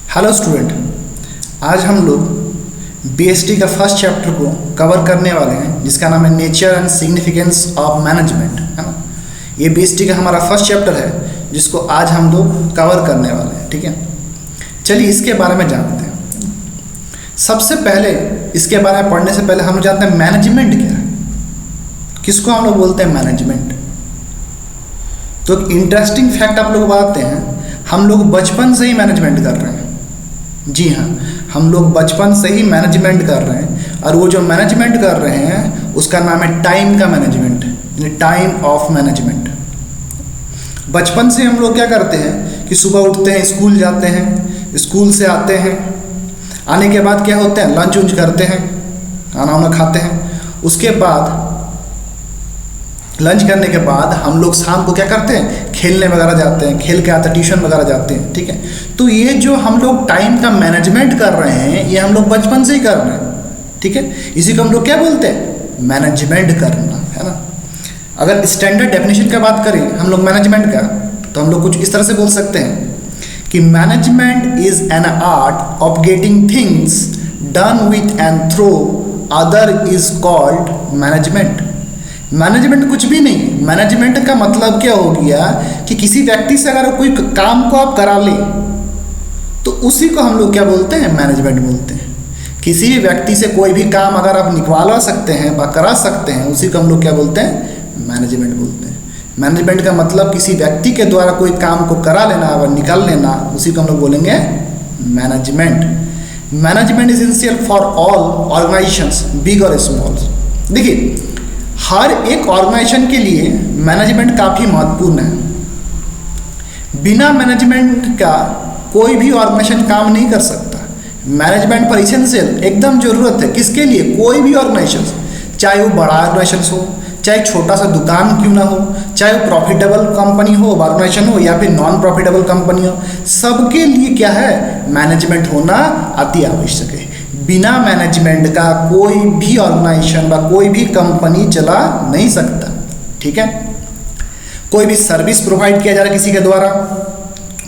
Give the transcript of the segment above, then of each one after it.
Hello student, आज हम लोग बीएसटी का फर्स्ट चैप्टर को कवर करने वाले हैं जिसका नाम है nature and significance of management, है ना। ये बीएसटी का हमारा फर्स्ट चैप्टर है जिसको आज हम लोग कवर करने वाले हैं, ठीक है। चलिए इसके बारे में जानते हैं। सबसे पहले इसके बारे में पढ़ने से पहले हम लोग जानते हैं मैनेजमेंट क्या है, किसको हम लोग बोलते हैं मैनेजमेंट। तो एक इंटरेस्टिंग फैक्ट आप लोग बताते हैं, हम लोग बचपन से ही मैनेजमेंट कर रहे हैं। जी हाँ, हम लोग बचपन से ही मैनेजमेंट कर रहे हैं और वो जो मैनेजमेंट कर रहे हैं उसका नाम है टाइम का मैनेजमेंट, यानी टाइम ऑफ मैनेजमेंट। बचपन से हम लोग क्या करते हैं कि सुबह उठते हैं, स्कूल जाते हैं, स्कूल से आते हैं, आने के बाद क्या होते हैं, लंच उंच करते हैं, खाना वाना खाते हैं। उसके बाद लंच करने के बाद हम लोग शाम को क्या करते हैं, खेलने वगैरह जाते हैं, खेल के आते हैं, ट्यूशन वगैरह जाते हैं, ठीक है। तो ये जो हम लोग टाइम का मैनेजमेंट कर रहे हैं ये हम लोग बचपन से ही कर रहे हैं, ठीक है। इसी को हम लोग क्या बोलते हैं, मैनेजमेंट करना, है ना। अगर स्टैंडर्ड डेफिनेशन का बात करें हम लोग मैनेजमेंट का, तो हम लोग कुछ इस तरह से बोल सकते हैं कि management is an art of getting things done with and through other is called management. Management कुछ भी नहीं, मैनेजमेंट का मतलब क्या हो गया कि किसी व्यक्ति से अगर कोई काम को आप करा ले तो उसी को हम लोग क्या बोलते हैं, मैनेजमेंट बोलते हैं। किसी भी व्यक्ति से कोई भी काम अगर आप निकलवा सकते हैं व करा सकते हैं उसी को हम लोग क्या बोलते हैं, मैनेजमेंट बोलते हैं। मैनेजमेंट का मतलब किसी व्यक्ति के द्वारा कोई काम को करा लेना व निकाल लेना, उसी को हम लोग बोलेंगे management. Management is essential for all organisations, big और स्मॉल। देखिए हर एक ऑर्गेनाइजेशन के लिए मैनेजमेंट काफ़ी महत्वपूर्ण है। बिना मैनेजमेंट का कोई भी ऑर्गेनाइजेशन काम नहीं कर सकता। मैनेजमेंट पर इसेंशियल एकदम ज़रूरत है, किसके लिए, कोई भी ऑर्गेनाइजेशन, चाहे वो बड़ा ऑर्गेनाइजेशन हो, चाहे छोटा सा दुकान क्यों ना हो, चाहे वो प्रॉफिटेबल कंपनी हो, ऑर्गेनाइजेशन हो, या फिर नॉन प्रॉफिटेबल कंपनी हो, सबके लिए क्या है, मैनेजमेंट होना अति आवश्यक है। बिना मैनेजमेंट का कोई भी ऑर्गेनाइजेशन व कोई भी कंपनी चला नहीं सकता, ठीक है। कोई भी सर्विस प्रोवाइड किया जा रहा है किसी के द्वारा,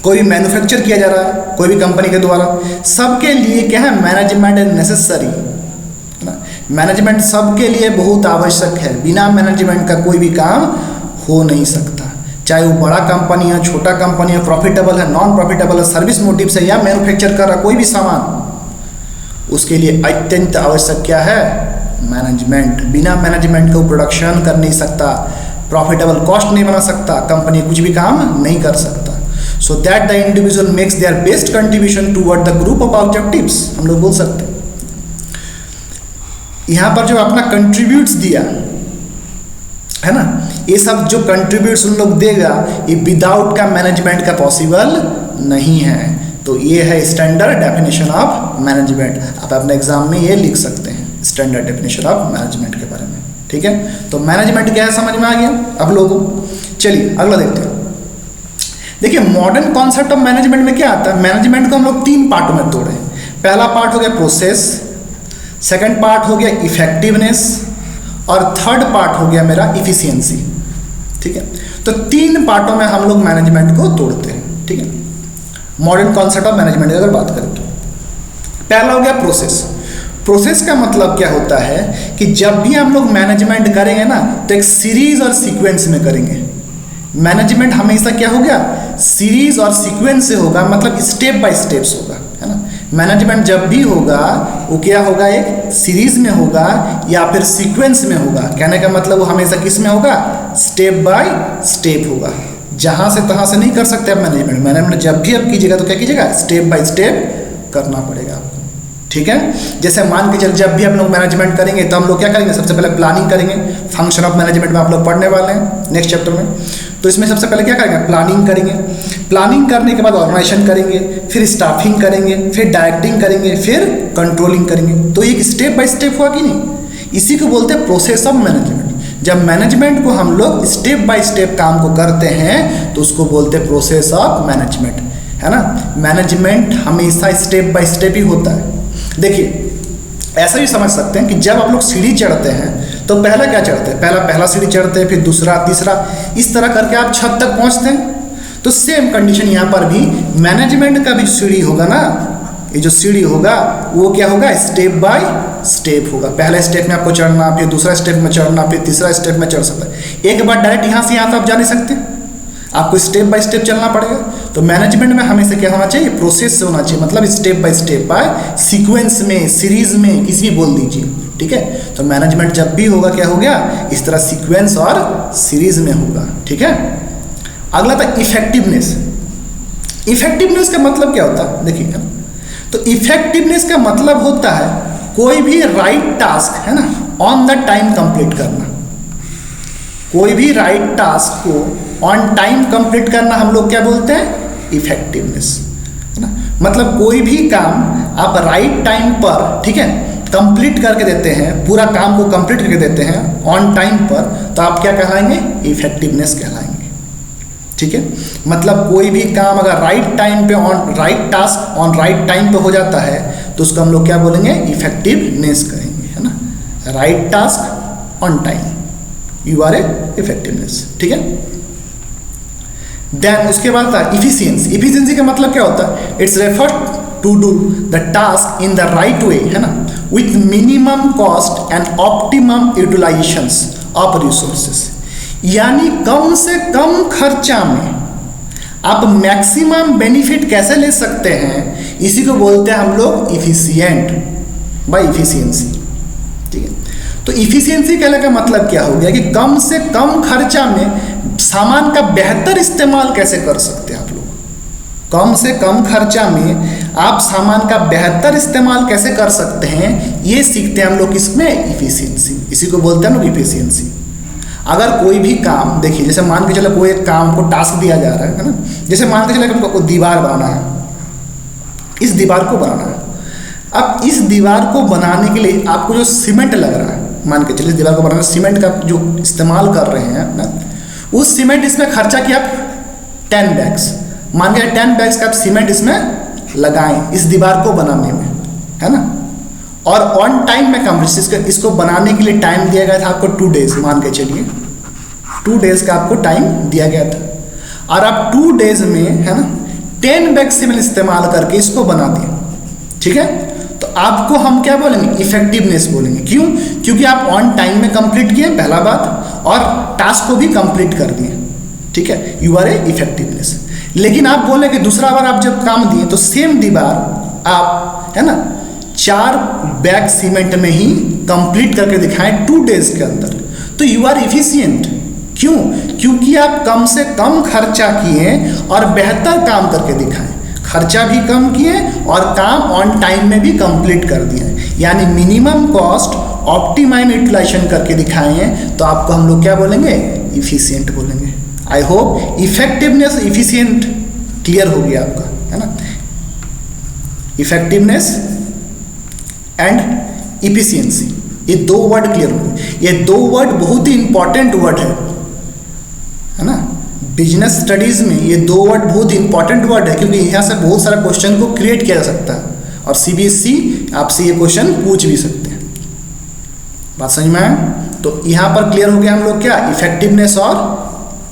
कोई भी मैन्युफैक्चर किया जा रहा है कोई भी कंपनी के द्वारा, सबके लिए क्या है, मैनेजमेंट इज नेसेसरी, है ना। मैनेजमेंट सबके लिए बहुत आवश्यक है। बिना मैनेजमेंट का कोई भी काम हो नहीं सकता, चाहे वो बड़ा कंपनी है, छोटा कंपनी है, प्रॉफिटेबल है, नॉन प्रॉफिटेबल है, सर्विस मोटिव से या मैन्युफैक्चर कर रहा कोई भी सामान, उसके लिए अत्यंत आवश्यक क्या है, मैनेजमेंट। बिना मैनेजमेंट को प्रोडक्शन कर नहीं सकता, प्रॉफिटेबल कॉस्ट नहीं बना सकता, कंपनी कुछ भी काम नहीं कर सकता। So that the individual makes their best contribution toward the group of objectives, हम लोग बोल सकते हैं। यहाँ पर जो अपना कंट्रीब्यूट्स दिया है ना, ये सब जो कंट्रीब्यूट्स उन लोग देगा ये विदाउट का मैनेजमेंट का पॉसिबल नहीं है। तो ये है स्टैंडर्ड डेफिनेशन ऑफ मैनेजमेंट। आप अपने एग्जाम में ये लिख सकते हैं स्टैंडर्ड डेफिनेशन ऑफ मैनेजमेंट के बारे में, ठीक है। तो मैनेजमेंट क्या है समझ में आ गया अब लोगों को। चलिए अगला देखते हैं। देखिए मॉडर्न कॉन्सेप्ट ऑफ मैनेजमेंट में क्या आता है, मैनेजमेंट को हम लोग 3 पार्टों में तोड़े। पहला पार्ट हो गया प्रोसेस, सेकेंड पार्ट हो गया इफेक्टिवनेस और थर्ड पार्ट हो गया मेरा इफिशियंसी, ठीक है। तो 3 पार्टों में हम लोग मैनेजमेंट को तोड़ते हैं, ठीक है। मॉडर्न कॉन्सेप्ट ऑफ मैनेजमेंट की अगर बात करें तो पहला हो गया प्रोसेस। प्रोसेस का मतलब क्या होता है कि जब भी हम लोग मैनेजमेंट करेंगे ना तो एक सीरीज और सीक्वेंस में करेंगे। मैनेजमेंट हमेशा क्या हो गया, सीरीज और सीक्वेंस से होगा, मतलब स्टेप बाय स्टेप्स होगा, है ना। मैनेजमेंट जब भी होगा वो क्या होगा, एक सीरीज में होगा या फिर सीक्वेंस में होगा। कहने का मतलब वो हमेशा किस में होगा, स्टेप बाय स्टेप होगा। जहाँ से तहाँ से नहीं कर सकते आप मैनेजमेंट। मैनेजमेंट जब भी आप कीजिएगा तो क्या कीजिएगा, स्टेप बाय स्टेप करना पड़ेगा आपको, ठीक है। जैसे मान के चल जब भी हम लोग मैनेजमेंट करेंगे तो हम लोग क्या करेंगे, सबसे पहले प्लानिंग करेंगे। फंक्शन ऑफ मैनेजमेंट में आप लोग पढ़ने वाले हैं नेक्स्ट चैप्टर में। तो इसमें सबसे पहले क्या करेंगे, प्लानिंग करेंगे। प्लानिंग करने के बाद ऑर्गेनाइजेशन करेंगे, फिर स्टाफिंग करेंगे, फिर डायरेक्टिंग करेंगे, फिर कंट्रोलिंग करेंगे। तो एक स्टेप बाय स्टेप हुआ कि नहीं, इसी को बोलते हैं प्रोसेस ऑफ मैनेजमेंट। जब मैनेजमेंट को हम लोग स्टेप बाय स्टेप काम को करते हैं तो उसको बोलते हैं प्रोसेस ऑफ मैनेजमेंट, है ना। मैनेजमेंट हमेशा स्टेप बाय स्टेप ही होता है। देखिए ऐसा भी समझ सकते हैं कि जब आप लोग सीढ़ी चढ़ते हैं तो पहला क्या चढ़ते हैं, पहला सीढ़ी चढ़ते हैं, फिर दूसरा, तीसरा, इस तरह करके आप छत तक पहुंचते हैं। तो सेम कंडीशन यहाँ पर भी मैनेजमेंट का भी सीढ़ी होगा ना, ये जो सीढ़ी होगा वो क्या होगा, स्टेप बाय स्टेप होगा। पहले स्टेप में आपको चढ़ना, फिर दूसरा स्टेप में चढ़ना, फिर तीसरा स्टेप में चढ़ सकता है। एक बार डायरेक्ट यहाँ से यहाँ तो आप जा नहीं सकते, आपको स्टेप बाय स्टेप चलना पड़ेगा। तो मैनेजमेंट में हमेशा क्या होना चाहिए, प्रोसेस से होना चाहिए, मतलब स्टेप बाय सीक्वेंस में, सीरीज में, किसी भी बोल दीजिए, ठीक है। तो मैनेजमेंट जब भी होगा क्या हो गया, इस तरह सीक्वेंस और सीरीज में होगा, ठीक है। अगला था इफेक्टिवनेस। इफेक्टिवनेस का मतलब क्या होता है, देखिए, तो इफेक्टिवनेस का मतलब होता है कोई भी राइट टास्क है ना ऑन द टाइम कंप्लीट करना। कोई भी राइट टास्क को ऑन टाइम कंप्लीट करना हम लोग क्या बोलते हैं, इफेक्टिवनेस, है ना। मतलब कोई भी काम आप राइट टाइम पर, ठीक है, कंप्लीट करके देते हैं, पूरा काम को कंप्लीट करके देते हैं ऑन टाइम पर, तो आप क्या कहलाएंगे, इफेक्टिवनेस कहलाएंगे, ठीक है। मतलब कोई भी काम अगर राइट टाइम पे, on right task on right time पे हो जाता है तो उसको हम लोग क्या बोलेंगे, इफेक्टिवनेस कहेंगे, है ना। Right task on time, you are a effectiveness, ठीक है। देन उसके बाद था इफिशियंसी। इफिशियंसी का मतलब क्या होता है, it's refer to do the task in the right way, है ना, with minimum cost and optimum utilisations of resources. यानी कम से कम खर्चा में आप मैक्सिमम बेनिफिट कैसे ले सकते हैं, इसी को बोलते हैं हम लोग इफिशिएंट बाय इफिशियंसी, ठीक है। तो इफिशियंसी कहने का मतलब क्या हो गया कि कम से कम खर्चा में सामान का बेहतर इस्तेमाल कैसे कर सकते हैं आप लोग। कम से कम खर्चा में आप सामान का बेहतर इस्तेमाल कैसे कर सकते हैं, ये सीखते हैं हम लोग किसमें, इफिशियंसी, इसी को बोलते हैं हम लोग इफिशियंसी। अगर कोई भी काम, देखिए जैसे मान के चलो कोई एक काम को टास्क दिया जा रहा है ना, जैसे मान के चलो कि हमको दीवार बनाना है, इस दीवार को बनाना है। अब इस दीवार को बनाने के लिए आपको जो सीमेंट लग रहा है, मान के चलिए दीवार को बनाने सीमेंट का जो इस्तेमाल कर रहे हैं ना, उस सीमेंट इसमें खर्चा किया 10 बैग्स, मान के 10 बैग्स का आप सीमेंट इसमें लगाएं इस दीवार को बनाने में, है ना। और ऑन टाइम में कंप्लीट, इसको बनाने के लिए टाइम दिया गया था आपको 2 डेज, मान के चलिए 2 डेज का आपको टाइम दिया गया था, और आप 2 डेज में, है ना, 10 बैग सीमेंट इस्तेमाल करके इसको बना दिए, ठीक है। तो आपको हम क्या बोलेंगे, इफेक्टिवनेस बोलेंगे। क्यों, क्योंकि आप ऑन टाइम में कंप्लीट किए पहला बात, और टास्क को भी कंप्लीट कर दिए, ठीक है, यू आर ए इफेक्टिवनेस। लेकिन आप बोले कि दूसरा बार आप जब काम दिए तो सेम दीवार आप, है ना, 4 बैग सीमेंट में ही कंप्लीट करके दिखाएं 2 डेज के अंदर, तो यू आर इफिशिएंट। क्यों, क्योंकि आप कम से कम खर्चा किए और बेहतर काम करके दिखाएं, खर्चा भी कम किए और काम ऑन टाइम में भी कंप्लीट कर दिए, यानी मिनिमम कॉस्ट ऑप्टिमाइम यूटिलाइजेशन करके दिखाए हैं, तो आपको हम लोग क्या बोलेंगे, इफिशिएंट बोलेंगे। I hope effectiveness efficient clear हो गया आपका, है ना। इफेक्टिवनेस एंड इफिशियंसी, ये 2 वर्ड क्लियर होंगे। ये 2 वर्ड बहुत ही इंपॉर्टेंट वर्ड है ना। बिजनेस स्टडीज में ये 2 वर्ड बहुत इंपॉर्टेंट वर्ड है, क्योंकि यहाँ से बहुत सारा क्वेश्चन को क्रिएट किया जा सकता है, और CBSE आपसे ये क्वेश्चन पूछ भी सकते हैं। बात समझ में आया। तो यहाँ पर क्लियर हो गया हम लोग क्या, इफेक्टिवनेस और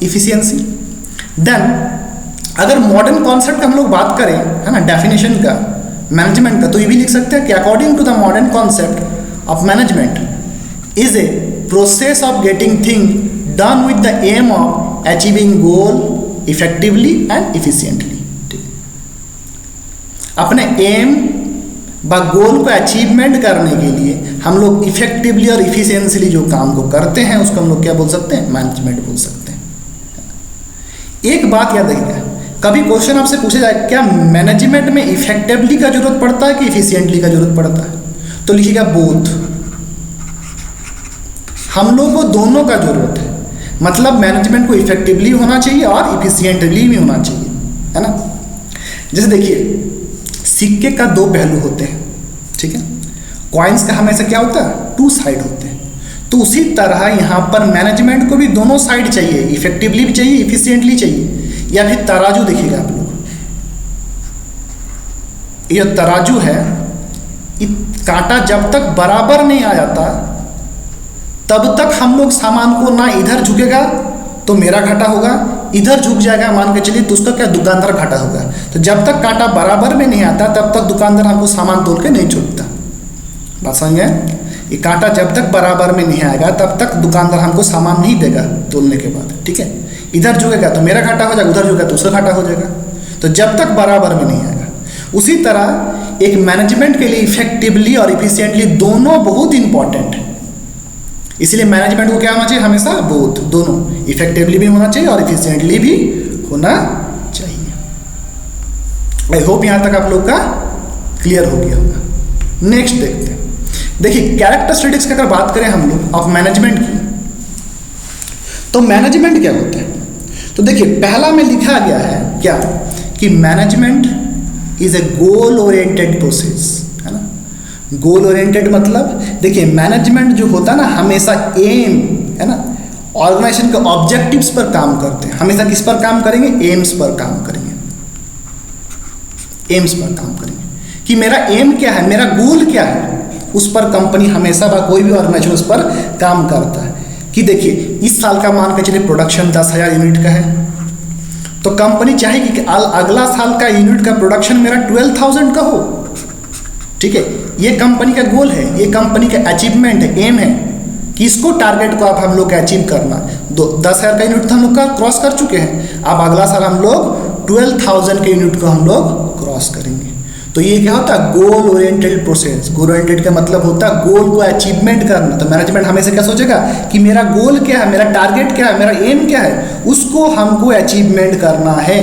इफिशियंसी। देन अगर मॉडर्न कॉन्सेप्ट का हम लोग बात करें, है ना, डेफिनेशन का मैनेजमेंट का, तो ये भी लिख सकते हैं कि according to the modern concept of management is a process of getting thing done with the aim of achieving goal effectively and efficiently. अपने एम व गोल को अचीवमेंट करने के लिए हम लोग इफेक्टिवली और इफिशियंटली जो काम को करते हैं उसको हम लोग क्या बोल सकते हैं, मैनेजमेंट बोल सकते हैं। एक बात याद रखिएगा, कभी क्वेश्चन आपसे पूछा जाए क्या मैनेजमेंट में इफेक्टिवली का जरूरत पड़ता है कि इफिशियंटली का जरूरत पड़ता है, तो लिखिएगा बोथ। हम लोग को दोनों का जरूरत है, मतलब मैनेजमेंट को इफेक्टिवली होना चाहिए और इफिशियंटली भी होना चाहिए, है ना। जैसे देखिए सिक्के का 2 पहलू होते हैं, ठीक है। कॉइन्स का हमेशा क्या होता है, 2 साइड होते हैं। तो उसी तरह यहाँ पर मैनेजमेंट को भी दोनों साइड चाहिए, इफेक्टिवली भी चाहिए, इफिशियंटली चाहिए। या फिर तराजू देखिएगा आप लोग, ये तराजू है, कांटा जब तक बराबर नहीं आ जाता तब तक हम लोग सामान को ना इधर झुकेगा तो मेरा घाटा होगा, इधर झुक जाएगा मान के चलिए, तो उसका क्या दुकानदार घाटा होगा। तो जब तक कांटा बराबर में नहीं आता तब तक दुकानदार हमको सामान तोल के नहीं छूटता। बात समझे? ये कांटा जब तक बराबर में नहीं आएगा तब तक दुकानदार हमको सामान नहीं देगा तोलने के बाद, ठीक है। इधर झुकेगा तो मेरा घाटा हो जाएगा, उधर झुकेगा तो उसका घाटा हो जाएगा। तो जब तक बराबर में नहीं आएगा। उसी तरह एक मैनेजमेंट के लिए इफेक्टिवली और इफिशिएंटली दोनों बहुत इंपॉर्टेंट है। इसलिए मैनेजमेंट को क्या होना चाहिए हमेशा, बोथ, दोनों, इफेक्टिवली भी होना चाहिए और इफिशिएंटली भी होना चाहिए। आई होप यहां तक आप लोग का क्लियर हो गया होगा। नेक्स्ट देखते हैं। देखिए कैरेक्टरिस्टिक्स की अगर बात करें हम लोग ऑफ मैनेजमेंट की, तो मैनेजमेंट क्या होता है। तो देखिए पहला में लिखा गया है क्या कि management is A goal oriented process, है ना। गोल ओरिएंटेड मतलब देखिए मैनेजमेंट जो होता है ना हमेशा एम, है ना, ऑर्गेनाइजेशन के ऑब्जेक्टिव्स पर काम करते हैं। हमेशा किस पर काम करेंगे, एम्स पर काम करेंगे, एम्स पर काम करेंगे कि मेरा एम क्या है, मेरा गोल क्या है, उस पर कंपनी हमेशा कोई भी ऑर्गेनाइजेशन उस पर काम करता है। कि देखिए इस साल का मान के चलिए प्रोडक्शन 10,000 यूनिट का है, तो कंपनी चाहेगी कि अगला साल का यूनिट का प्रोडक्शन मेरा 12,000 का हो, ठीक है। ये कंपनी का गोल है, ये कंपनी का अचीवमेंट है, एम है कि इसको टारगेट को आप हम लोग अचीव करना। 10,000 का यूनिट तो हम लोग का क्रॉस कर चुके हैं, अब अगला साल हम लोग 12,000 के यूनिट को हम लोग क्रॉस करेंगे। तो ये क्या होता है, goal oriented process. Goal oriented का मतलब होता है गोल को अचीवमेंट करना। तो मैनेजमेंट हमेशा क्या सोचेगा कि मेरा गोल क्या है, मेरा टारगेट क्या है, मेरा एम क्या है, उसको हमको अचीवमेंट करना है,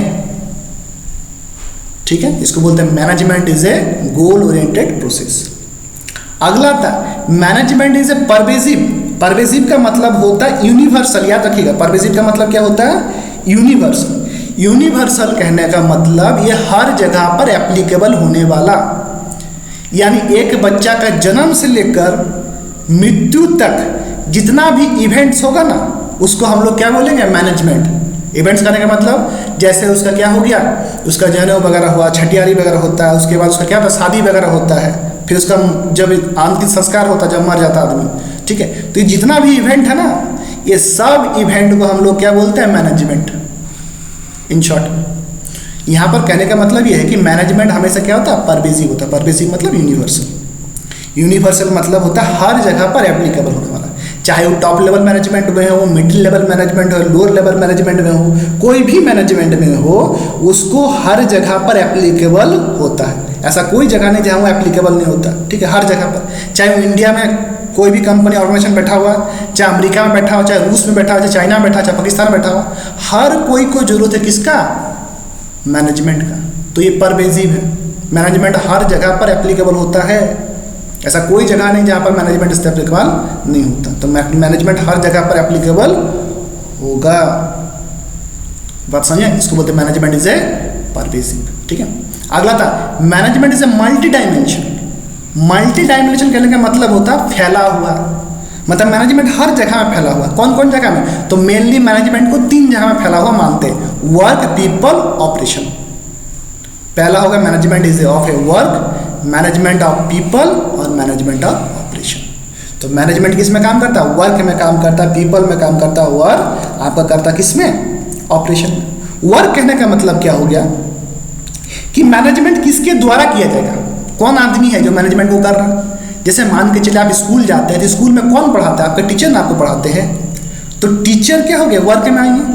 ठीक है। इसको बोलते हैं management is A goal oriented process. अगला था management is A pervasive. Pervasive का मतलब होता है यूनिवर्सल, याद रखिएगा परवेसिव का मतलब क्या होता है, यूनिवर्सल। यूनिवर्सल कहने का मतलब ये हर जगह पर एप्लीकेबल होने वाला, यानी एक बच्चा का जन्म से लेकर मृत्यु तक जितना भी इवेंट्स होगा ना उसको हम लोग क्या बोलेंगे, मैनेजमेंट। इवेंट्स करने का मतलब जैसे उसका क्या हो गया, उसका जनेऊ वगैरह हुआ, छठियारी वगैरह होता है, उसके बाद उसका क्या होता है, शादी वगैरह होता है, फिर उसका जब अंतिम संस्कार होता है, जब मर जाता आदमी, ठीक है। तो ये जितना भी इवेंट है ना, ये सब इवेंट को हम लोग क्या बोलते हैं, मैनेजमेंट। इन शॉर्ट यहाँ पर कहने का मतलब ये है कि मैनेजमेंट हमेशा क्या होता है, परवेसिव होता है। परवेसिव मतलब यूनिवर्सल। यूनिवर्सल मतलब होता है हर जगह पर एप्लीकेबल होने वाला, चाहे वो टॉप लेवल मैनेजमेंट में हो, मिडिल लेवल मैनेजमेंट हो, लोअर लेवल मैनेजमेंट में हो, कोई भी मैनेजमेंट में हो, उसको हर जगह पर एप्लीकेबल होता है। ऐसा कोई जगह नहीं जहाँ वो एप्लीकेबल नहीं होता, ठीक है। हर जगह पर, चाहे वो इंडिया में कोई भी कंपनी ऑर्गेनाइजेशन बैठा हुआ, चाहे अमेरिका में बैठा हो, चाहे रूस में बैठा हो, चाहे चाइना में बैठा हो, चाहे पाकिस्तान में बैठा हो, हर कोई को जरूरत है किसका, मैनेजमेंट का। तो ये परवेसिव है, मैनेजमेंट हर जगह पर एप्लीकेबल होता है। ऐसा कोई जगह नहीं जहाँ पर मैनेजमेंट इससे एप्लीकेबल नहीं होता। तो मैनेजमेंट हर जगह पर एप्लीकेबल होगा। बात समझे? इसको बोलते हैं मैनेजमेंट इज ए परवेसिव, ठीक है। अगला था management is a multi dimension. Multi dimension कहने का मतलब होता है फैला हुआ, मतलब मैनेजमेंट हर जगह में फैला हुआ। कौन कौन जगह में, तो मेनली मैनेजमेंट को 3 जगह में फैला हुआ मानते हैं, वर्क, पीपल, ऑपरेशन। पहला होगा management is of A work, management of people और मैनेजमेंट ऑफ ऑपरेशन। तो मैनेजमेंट किस में काम करता है, वर्क में काम करता है, पीपल में काम करता है, और आपका करता है किस में, ऑपरेशन में। वर्क कहने का मतलब क्या हो गया कि मैनेजमेंट किसके द्वारा किया जाएगा, कौन आदमी है जो मैनेजमेंट को कर रहा है। जैसे मान के चलिए आप स्कूल जाते हैं, तो स्कूल में कौन पढ़ाता है, आपके टीचर ना आपको पढ़ाते हैं। तो टीचर क्या हो गया, वर्क में आएंगे,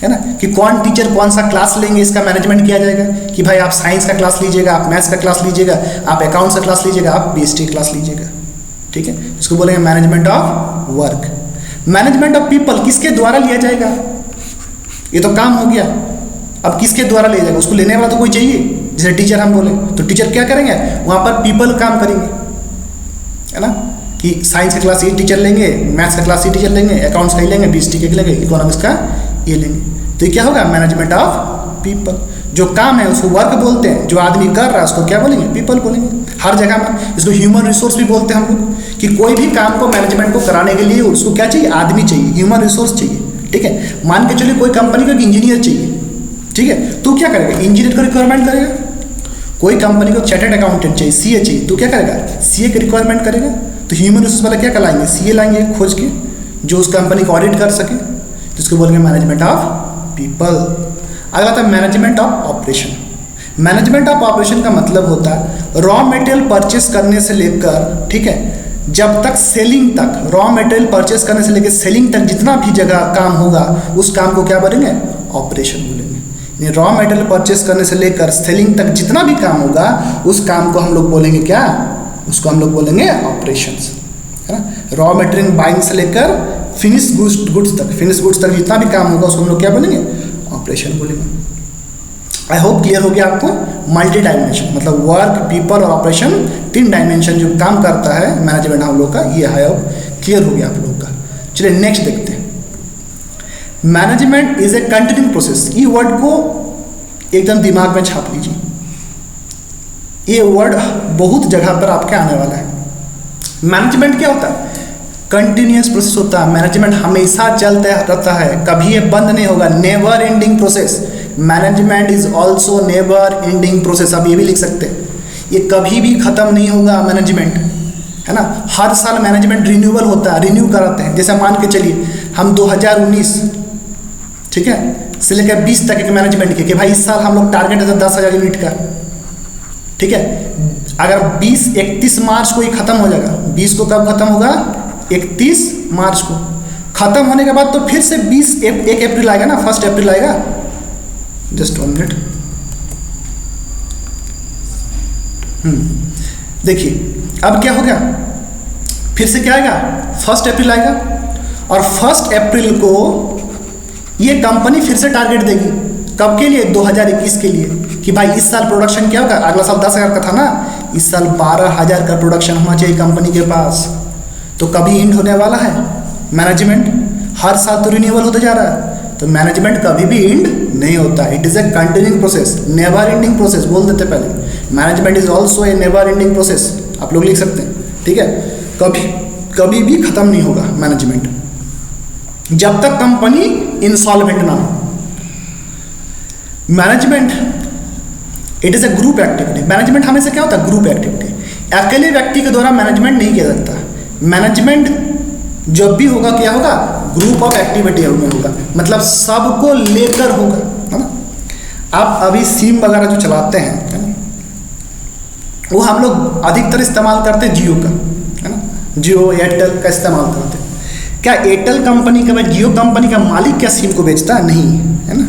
है ना, कि कौन टीचर कौन सा क्लास लेंगे, इसका मैनेजमेंट किया जाएगा कि भाई आप साइंस का क्लास लीजिएगा, आप मैथ्स का क्लास लीजिएगा, आप अकाउंट्स का क्लास लीजिएगा, आप बीएसटी क्लास लीजिएगा, ठीक है। इसको बोलेंगे management of work. Management of people किसके द्वारा लिया जाएगा, ये तो काम हो गया। अब किसके द्वारा लिया जाएगा, उसको लेने वाला तो कोई चाहिए। जैसे टीचर हम बोले तो टीचर क्या करेंगे, वहाँ पर पीपल काम करेंगे, है ना, कि साइंस का क्लास ये टीचर लेंगे, मैथ्स का क्लास ये टीचर लेंगे, अकाउंट्स का ही लेंगे, बीएसटी का लेंगे, इकोनॉमिक्स का ये लेंगे। तो ये क्या होगा, मैनेजमेंट ऑफ पीपल। जो काम है उसको वर्क बोलते हैं, जो आदमी कर रहा है उसको क्या बोलेंगे, पीपल बोलेंगे। हर जगह में इसको ह्यूमन रिसोर्स भी बोलते हैं हम लोग, कि कोई भी काम को मैनेजमेंट को कराने के लिए उसको क्या चाहिए, आदमी चाहिए, ह्यूमन रिसोर्स चाहिए, ठीक है। मान के चलिए कोई कंपनी को इंजीनियर चाहिए, ठीक है, तो क्या करेगा, इंजीनियर को रिक्वायरमेंट करेगा। कोई कंपनी को चार्टर्ड अकाउंटेंट चाहिए, सीए चाहिए, तो क्या करेगा, सीए की रिक्वायरमेंट करेगा। तो ह्यूमन रिसोर्स वाला क्या कराएंगे, सीए लाएंगे खोज के, जो उस कंपनी को ऑडिट कर सके। तो इसको बोलेंगे मैनेजमेंट ऑफ पीपल। अगला था management of operation. Management of operation का मतलब होता है रॉ मटेरियल परचेस करने से लेकर, ठीक है, जब तक सेलिंग तक, रॉ मटेरियल परचेस करने से लेकर सेलिंग तक जितना भी जगह काम होगा उस काम को क्या बोलेंगे, ऑपरेशन बोलेंगे। रॉ मटेरियल परचेस करने से लेकर सेलिंग तक जितना भी काम होगा उस काम को हम लोग बोलेंगे क्या, उसको हम लोग बोलेंगे ऑपरेशंस, है ना। रॉ मटेरियल बाइंग से लेकर फिनिश गुड्स तक जितना भी काम होगा उसको हम लोग क्या बोलेंगे, ऑपरेशन बोलेंगे। आई होप क्लियर हो गया आपको। मल्टी डायमेंशन मतलब वर्क, पीपल और ऑपरेशन, 3 डायमेंशन जो काम करता है मैनेजमेंट हम लोग का, ये है। अब क्लियर हो गया आप लोगों का। चलिए नेक्स्ट देखते हैं। Management is A continuing process. ये वर्ड को एकदम दिमाग में छाप लीजिए, ये वर्ड बहुत जगह पर आपके आने वाला है। मैनेजमेंट क्या होता है, कंटिन्यूअस प्रोसेस होता है। मैनेजमेंट हमेशा चलता रहता है, कभी ये बंद नहीं होगा, never ending process. Management is also never ending process. आप ये भी लिख सकते हैं, ये कभी भी खत्म नहीं होगा मैनेजमेंट, है ना। हर साल मैनेजमेंट रिन्यूअल होता है, रिन्यू कराते हैं। जैसे मान के चलिए हम 2019, ठीक है, से लेकर 20 तक एक मैनेजमेंट के कि भाई इस साल हम लोग टारगेट है 10,000 यूनिट का, ठीक है। अगर 31 मार्च को ये खत्म हो जाएगा, 20 को कब खत्म होगा, 31 मार्च को खत्म होने के बाद तो फिर से 1 अप्रैल आएगा ना, 1 अप्रैल आएगा। जस्ट 1 मिनट, देखिए अब क्या हो गया, फिर से क्या आएगा, 1 अप्रैल आएगा। और 1 अप्रैल को ये कंपनी फिर से टारगेट देगी, कब के लिए, 2021 के लिए, कि भाई इस साल प्रोडक्शन क्या होगा, अगला साल 10,000 का था ना, इस साल 12,000 का प्रोडक्शन होना चाहिए कंपनी के पास। तो कभी एंड होने वाला है मैनेजमेंट, हर साल तो रिन्यूअल होता जा रहा है, तो मैनेजमेंट कभी भी एंड नहीं होता। It is a continuing process, never ending process बोल देते पहले। Management is also a never ending process, आप लोग लिख सकते हैं, ठीक है। कभी भी खत्म नहीं होगा मैनेजमेंट, जब तक कंपनी इंसॉल्वेंट ना हो। Management it is a group activity. Management हमेशा क्या होता है, ग्रुप एक्टिविटी। अकेले व्यक्ति के द्वारा मैनेजमेंट नहीं किया जाता। मैनेजमेंट जब भी होगा क्या होगा, ग्रुप ऑफ एक्टिविटी में होगा, मतलब सबको लेकर होगा, है ना। आप अभी सिम वगैरह जो चलाते हैं, है ना, वो हम लोग अधिकतर इस्तेमाल करते हैं जियो का, है ना, जियो एयरटेल का इस्तेमाल करते हैं। क्या एयरटेल कंपनी का, जियो कंपनी का मालिक क्या सिम को बेचता है, नहीं, है ना।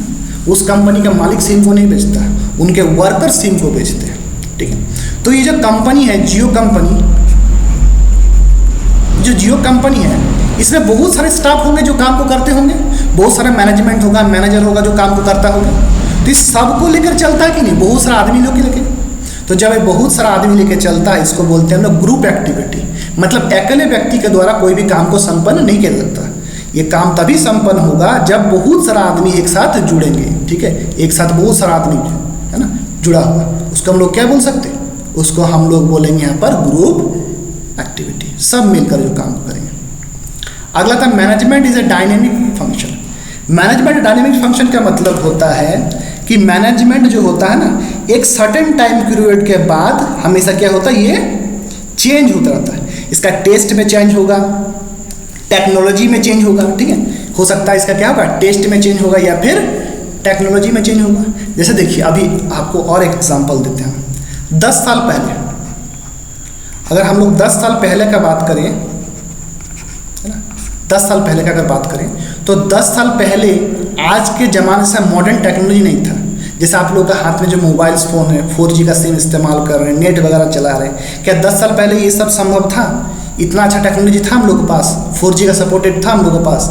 उस कंपनी का मालिक सिम को नहीं बेचता, उनके वर्कर सिम को बेचते हैं, ठीक है। तो ये जो कंपनी है जियो कंपनी, जो जियो कंपनी है, इसमें बहुत सारे स्टाफ होंगे जो काम को करते होंगे, बहुत सारा मैनेजमेंट होगा, मैनेजर होगा जो काम को करता होगा। तो इस सबको लेकर चलता है कि नहीं, बहुत सारा आदमी लोग लेके। तो जब ये बहुत सारा आदमी लेके चलता है, इसको बोलते हैं हम लोग ग्रुप एक्टिविटी। मतलब अकेले व्यक्ति के द्वारा कोई भी काम को संपन्न नहीं किया जाता। ये काम तभी संपन्न होगा जब बहुत सारा आदमी एक साथ जुड़ेंगे, ठीक है, एक साथ बहुत सारा आदमी, है ना, जुड़ा हुआ, उसको हम लोग क्या बोल सकते हैं, उसको हम लोग बोलेंगे यहाँ पर ग्रुप एक्टिविटी, सब मिलकर जो काम करेंगे। अगला था management is A dynamic function. Management dynamic function का मतलब होता है कि मैनेजमेंट जो होता है ना, एक सर्टेन टाइम पीरियड के बाद हमेशा क्या होता है, ये चेंज होता रहता है। इसका टेस्ट में चेंज होगा, टेक्नोलॉजी में चेंज होगा, ठीक है। हो सकता है इसका क्या होगा, टेस्ट में चेंज होगा या फिर टेक्नोलॉजी में चेंज होगा। जैसे देखिए अभी आपको और एक एग्जांपल देते हैं। 10 साल पहले, अगर हम लोग 10 साल पहले का बात करें, है ना, 10 साल पहले का अगर बात करें तो 10 साल पहले आज के ज़माने से मॉडर्न टेक्नोलॉजी नहीं था। जैसे आप लोग का हाथ में जो मोबाइल्स फ़ोन है, 4G का सिम इस्तेमाल कर रहे हैं, नेट वगैरह चला रहे हैं, क्या 10 साल पहले ये सब संभव था? इतना अच्छा टेक्नोलॉजी था हम लोग के पास? 4G का सपोर्टेड था हम लोग के पास?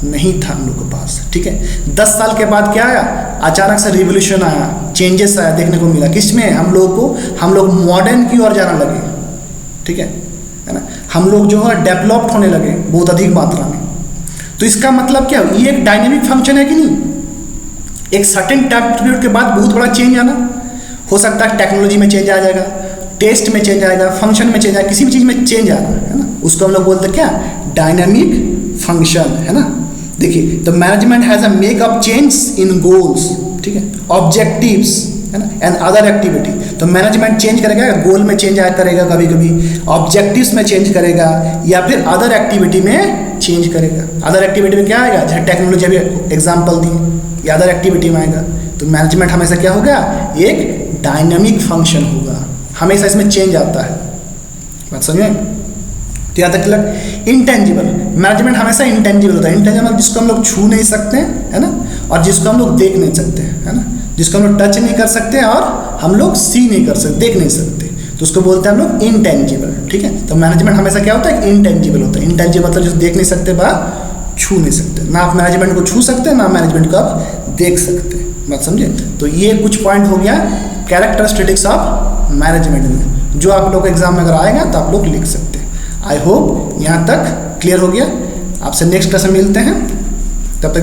नहीं था हम लोग के पास, ठीक है। 10 साल के बाद क्या आया, अचानक से रिवोल्यूशन आया, चेंजेस आया, देखने को मिला। किसमें? हम लोग मॉडर्न की ओर जाने लगे, ठीक है ना। हम लोग जो है डेवलप्ड होने लगे बहुत अधिक मात्रा में। तो इसका मतलब क्या, ये एक डायनेमिक फंक्शन है कि नहीं। एक सर्टेन टाइम पीरियड के बाद बहुत बड़ा चेंज आना, हो सकता है टेक्नोलॉजी में चेंज आ जाएगा, टेस्ट में चेंज आएगा, फंक्शन में चेंज आएगा, किसी भी चीज़ में चेंज आना, है ना, उसको हम लोग बोलते हैं क्या, डायनामिक फंक्शन, है ना। देखिए तो management has a make up change in goals, ठीक है, ऑब्जेक्टिव्स, है ना, एंड अदर एक्टिविटी। तो मैनेजमेंट चेंज करेगा, गोल में चेंज आया करेगा, कभी कभी ऑब्जेक्टिव्स में चेंज करेगा, या फिर अदर एक्टिविटी में चेंज करेगा। अदर एक्टिविटी में क्या आएगा, जैसे टेक्नोलॉजी अभी एग्जाम्पल दी, या अदर एक्टिविटी में आएगा। तो मैनेजमेंट हमेशा क्या होगा, एक डायनामिक फंक्शन होगा, हमेशा इसमें चेंज आता है। बात समझे? तो यहाँ तक क्लियर। इंटेंजिबल मैनेजमेंट हमेशा इंटेंजिबल होता है। इंटेंजिबल जिसको हम लोग छू नहीं सकते, है ना, और जिसको हम लोग देख नहीं सकते, है ना, जिसको हम लोग टच नहीं कर सकते और हम लोग सी नहीं कर सकते, देख नहीं सकते, तो उसको बोलते हैं हम लोग इंटेंजिबल। ठीक है, तो मैनेजमेंट हमेशा क्या होता है, इंटेंजिबल होता है। इंटेंजिबल मतलब जिसको देख नहीं सकते बा छू नहीं सकते, ना आप मैनेजमेंट को छू सकते, ना मैनेजमेंट को आप देख सकते। बात समझे? तो ये कुछ पॉइंट हो गया कैरेक्टरिस्टिक्स ऑफ मैनेजमेंट में, जो आप लोग एग्जाम में अगर आएगा तो आप लोग लिख सकते हैं। आई होप यहाँ तक क्लियर हो गया। आपसे नेक्स्ट क्लास में मिलते हैं, तब तक